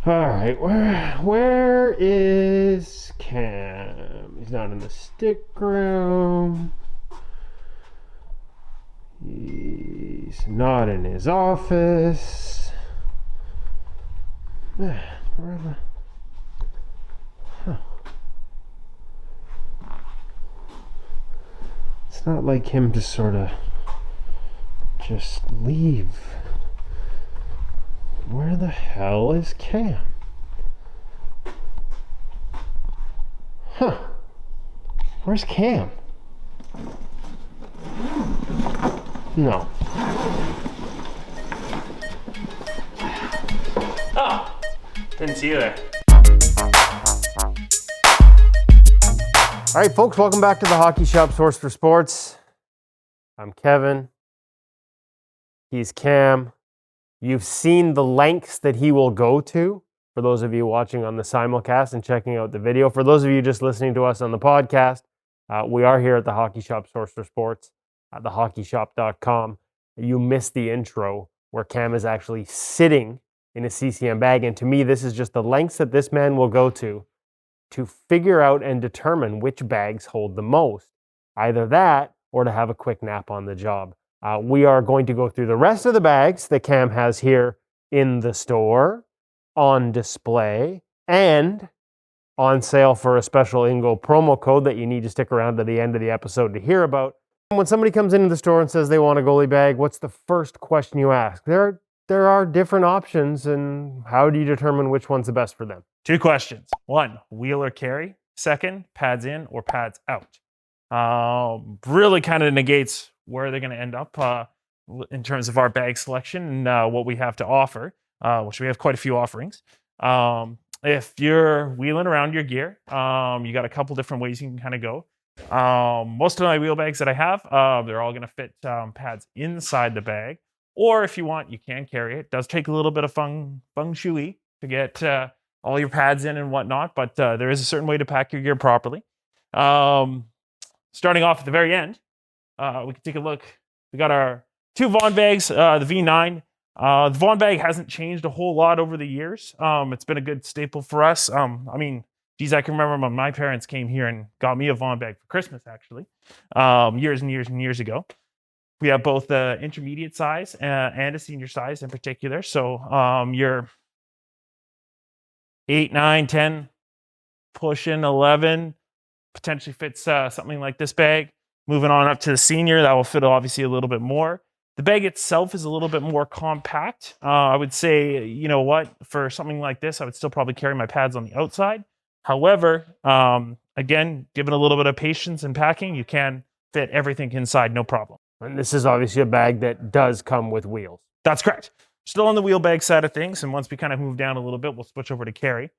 All right, where is Cam? He's not in the stick room. He's not in his office. Where the... Huh. It's not like him to sort of just leave. Where the hell is Cam? Huh. Where's Cam? No. Oh, didn't see you there. All right, folks, welcome back to the Hockey Shop Source for Sports. I'm Kevin. He's Cam. You've seen the lengths that he will go to, for those of you watching on the simulcast and checking out the video. For those of you just listening to us on the podcast, we are here at the Hockey Shop Source for Sports at thehockeyshop.com. You missed the intro where Cam is actually sitting in a CCM bag. And to me, this is just the lengths that this man will go to figure out and determine which bags hold the most. Either that or to have a quick nap on the job. We are going to go through the rest of the bags that Cam has here in the store, on display, and on sale for a special InGoal promo code that you need to stick around to the end of the episode to hear about. When somebody comes into the store and says they want a goalie bag, what's the first question you ask? There are different options, and how do you determine which one's the best for them? Two questions. One, wheel or carry. Second, pads in or pads out. Really kind of negates where they're going to end up in terms of our bag selection and what we have to offer, which we have quite a few offerings. If you're wheeling around your gear, you got a couple different ways you can kind of go. Most of my wheel bags that I have, they're all going to fit pads inside the bag. Or if you want, you can carry it. It does take a little bit of feng shui to get all your pads in and whatnot, but there is a certain way to pack your gear properly. Starting off at the very end, we can take a look. We got our two Vaughn bags, the V9. The Vaughn bag hasn't changed a whole lot over the years. It's been a good staple for us. I can remember when my parents came here and got me a Vaughn bag for Christmas, actually, years and years and years ago. We have both the intermediate size and a senior size in particular. So your 8, 9, 10, pushing 11, potentially fits something like this bag. Moving on up to the senior, that will fit obviously a little bit more. The bag itself is a little bit more compact. I would say, you know what, for something like this, I would still probably carry my pads on the outside. However, again, given a little bit of patience in packing, you can fit everything inside, no problem. And this is obviously a bag that does come with wheels. That's correct. Still on the wheel bag side of things, and once we kind of move down a little bit, we'll switch over to carry.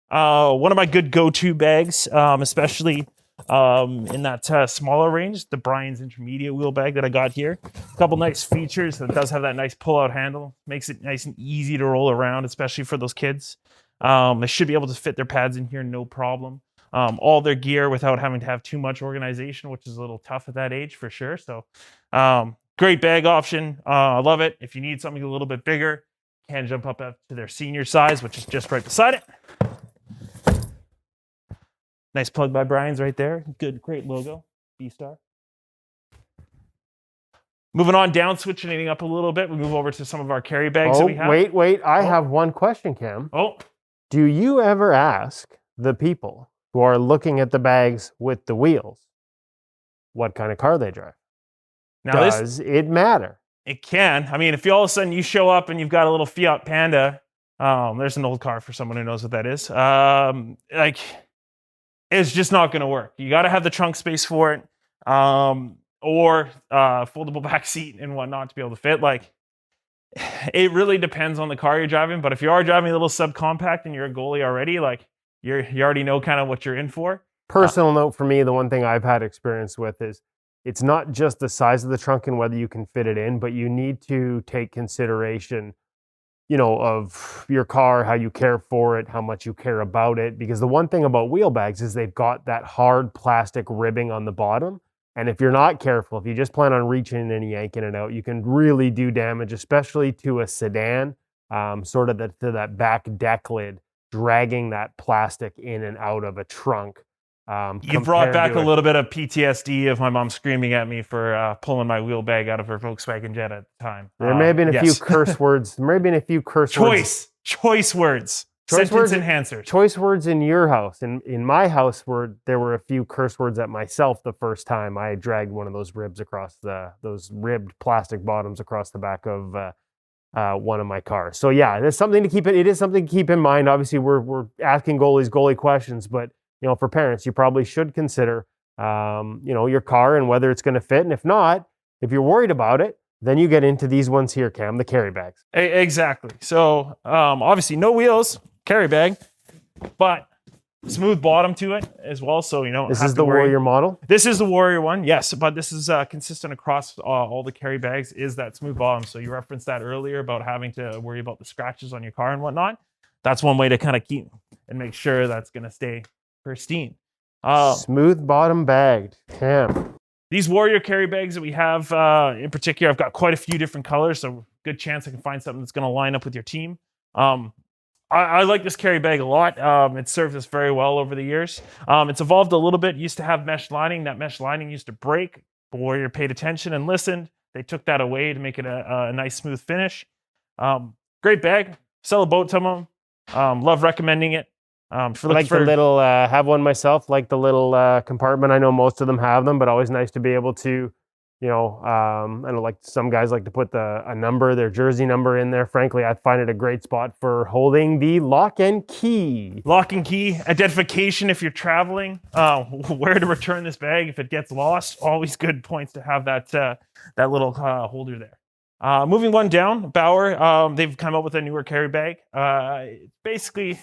One of my good go-to bags, especially in that smaller range, the Brian's intermediate wheel bag that I got here. A couple nice features. It does have that nice pull-out handle. Makes it nice and easy to roll around, especially for those kids. They should be able to fit their pads in here, no problem. All their gear without having to have too much organization, which is a little tough at that age for sure. So great bag option. I love it. If you need something a little bit bigger, you can jump up to their senior size, which is just right beside it. Nice plug by Brian's right there. Good, great logo. B-Star. Moving on down, switching it up a little bit. We move over to some of our carry bags that we have. Wait. I have one question, Cam. Do you ever ask the people who are looking at the bags with the wheels what kind of car they drive? Now, does it matter? It can. I mean, if you all of a sudden you show up and you've got a little Fiat Panda, there's an old car for someone who knows what that is. It's just not going to work. You got to have the trunk space for it, or foldable back seat and whatnot to be able to fit. Like, it really depends on the car you're driving. But if you are driving a little subcompact and you're a goalie already, like you already know kind of what you're in for. Personal note for me, the one thing I've had experience with is it's not just the size of the trunk and whether you can fit it in, but you need to take consideration, of your car, how you care for it, how much you care about it. Because the one thing about wheel bags is they've got that hard plastic ribbing on the bottom. And if you're not careful, if you just plan on reaching in and yanking it out, you can really do damage, especially to a sedan sort of to that back deck lid, dragging that plastic in and out of a trunk. You brought back a little bit of PTSD of my mom screaming at me for pulling my wheel bag out of her Volkswagen Jetta at the time. There may have been a few curse words. There may have been a few curse words. Choice words. Sentence enhancers. Choice words in your house. In my house, there were a few curse words at myself the first time I dragged one of those ribs across those ribbed plastic bottoms across the back of one of my cars. So yeah, it is something to keep in mind. Obviously, we're asking goalie questions, but for parents, you probably should consider your car and whether it's going to fit. And if not, if you're worried about it, then you get into these ones here, Cam, the carry bags. Exactly. So obviously no wheels, carry bag, but smooth bottom to it as well. So this is the Warrior model. This is the Warrior one, yes. But this is consistent across all the carry bags. Is that smooth bottom? So you referenced that earlier about having to worry about the scratches on your car and whatnot. That's one way to kind of keep and make sure that's going to stay pristine. Smooth bottom bagged. Cam. These Warrior carry bags that we have in particular, I've got quite a few different colors, so good chance I can find something that's going to line up with your team. I like this carry bag a lot. It's served us very well over the years. It's evolved a little bit. It used to have mesh lining. That mesh lining used to break. But Warrior paid attention and listened. They took that away to make it a nice, smooth finish. Great bag. Sell a boat to them. Love recommending it. The little, have one myself, like the little compartment. I know most of them have them, but always nice to be able to, I know like some guys like to put a number, their jersey number in there. Frankly, I find it a great spot for holding the lock and key. Lock and key, identification if you're traveling, where to return this bag if it gets lost. Always good points to have that little holder there. Moving one down, Bauer, they've come up with a newer carry bag. Basically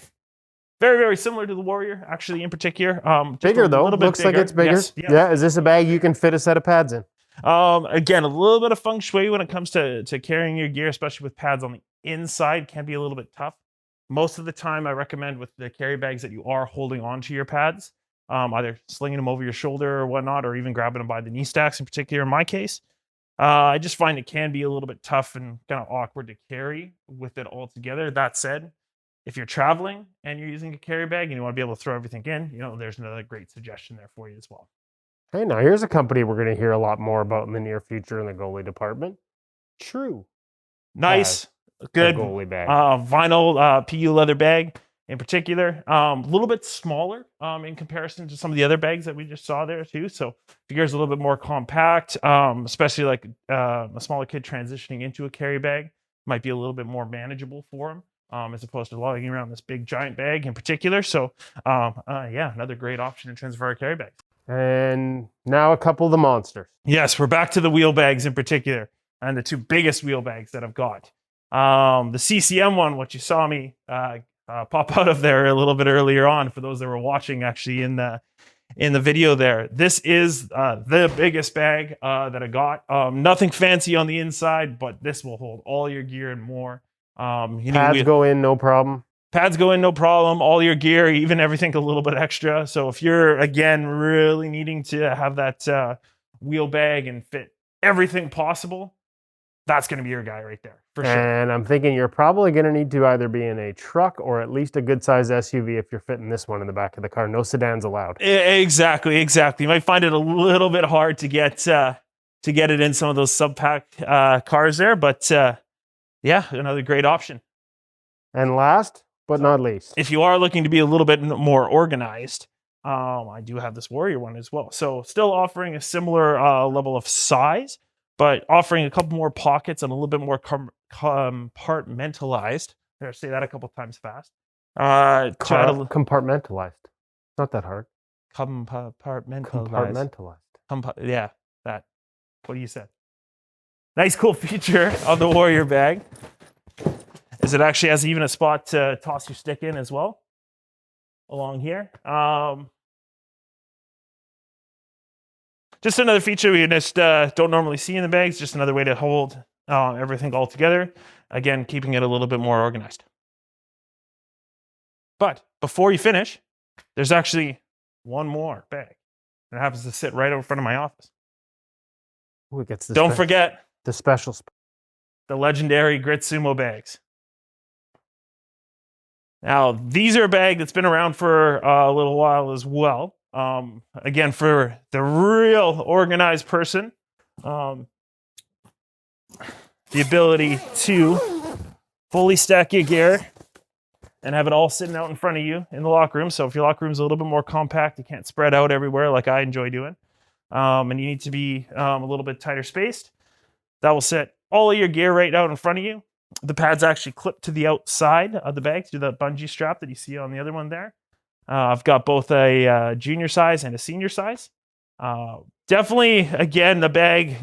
very, very similar to the Warrior, actually, in particular. Bigger, though. Looks like it's bigger. Yes, yeah. Is this a bag you can fit a set of pads in? Again, a little bit of feng shui when it comes to carrying your gear, especially with pads on the inside, can be a little bit tough. Most of the time, I recommend with the carry bags that you are holding onto your pads, either slinging them over your shoulder or whatnot, or even grabbing them by the knee stacks in particular, in my case. I just find it can be a little bit tough and kind of awkward to carry with it all together. That said, if you're traveling and you're using a carry bag and you want to be able to throw everything in, there's another great suggestion there for you as well. Hey, now here's a company we're going to hear a lot more about in the near future in the goalie department. True. Nice. Good. Goalie bag. Vinyl PU leather bag in particular. A little bit smaller in comparison to some of the other bags that we just saw there too. So figures a little bit more compact, especially like a smaller kid transitioning into a carry bag might be a little bit more manageable for him. As opposed to lugging around this big giant bag in particular. So, another great option in terms of our carry bags. And now a couple of the monsters. Yes, we're back to the wheel bags in particular, and the two biggest wheel bags that I've got. The CCM one, which you saw me pop out of there a little bit earlier on, for those that were watching actually in the video there. This is the biggest bag that I got. Nothing fancy on the inside, but this will hold all your gear and more. Pads go in, no problem. Pads go in, no problem. All your gear, even everything a little bit extra. So if you're, again, really needing to have that wheel bag and fit everything possible, that's going to be your guy right there, for sure. And I'm thinking you're probably going to need to either be in a truck or at least a good-sized SUV if you're fitting this one in the back of the car. No sedans allowed. Exactly. You might find it a little bit hard to get it in some of those subpack cars there, but another great option. And last but not least, if you are looking to be a little bit more organized, I do have this Warrior one as well. So still offering a similar level of size, but offering a couple more pockets and a little bit more compartmentalized. I'll say that a couple times fast. Compartmentalized. Not that hard. Compartmentalized. That. What you said. Nice cool feature of the Warrior bag is it actually has even a spot to toss your stick in as well along here. Just another feature we just don't normally see in the bags. Just another way to hold everything all together. Again, keeping it a little bit more organized. But before you finish, there's actually one more bag. It happens to sit right in front of my office. Ooh, it gets don't forget the special the legendary Grit Sumo bags. Now, these are a bag that's been around for a little while as well. Again, for the real organized person, the ability to fully stack your gear and have it all sitting out in front of you in the locker room. So if your locker room's a little bit more compact, you can't spread out everywhere like I enjoy doing, and you need to be a little bit tighter spaced, that will set all of your gear right out in front of you. The pad's actually clipped to the outside of the bag through the bungee strap that you see on the other one there. I've got both a junior size and a senior size. Definitely, again, the bag,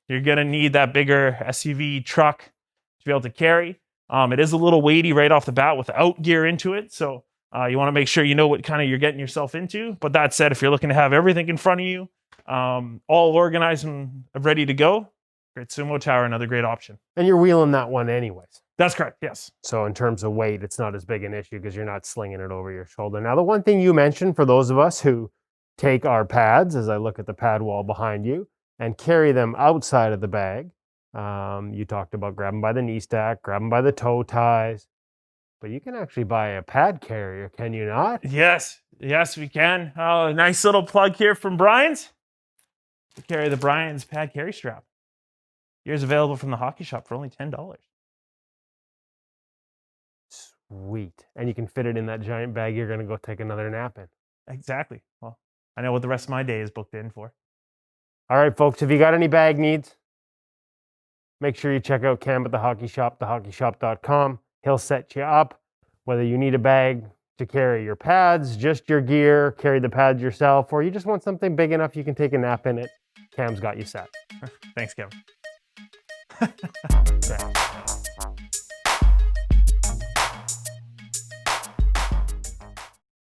you're going to need that bigger SUV truck to be able to carry. It is a little weighty right off the bat without gear into it. So you want to make sure you know what kind of you're getting yourself into. But that said, if you're looking to have everything in front of you, all organized and ready to go, great Sumo Tower, another great option. And you're wheeling that one anyways. That's correct, yes. So in terms of weight, it's not as big an issue because you're not slinging it over your shoulder. Now, the one thing you mentioned for those of us who take our pads, as I look at the pad wall behind you, and carry them outside of the bag, you talked about grab them by the knee stack, grab them by the toe ties, but you can actually buy a pad carrier, can you not? Yes, we can. A nice little plug here from Brian's to carry the Brian's pad carry strap. Here's available from the hockey shop for only $10. Sweet. And you can fit it in that giant bag you're going to go take another nap in. Exactly. Well, I know what the rest of my day is booked in for. All right, folks, if you got any bag needs, make sure you check out Cam at the Hockey Shop, thehockeyshop.com. He'll set you up, whether you need a bag to carry your pads, just your gear, carry the pads yourself, or you just want something big enough you can take a nap in it. Cam's got you set. Thanks, Kevin. Yeah.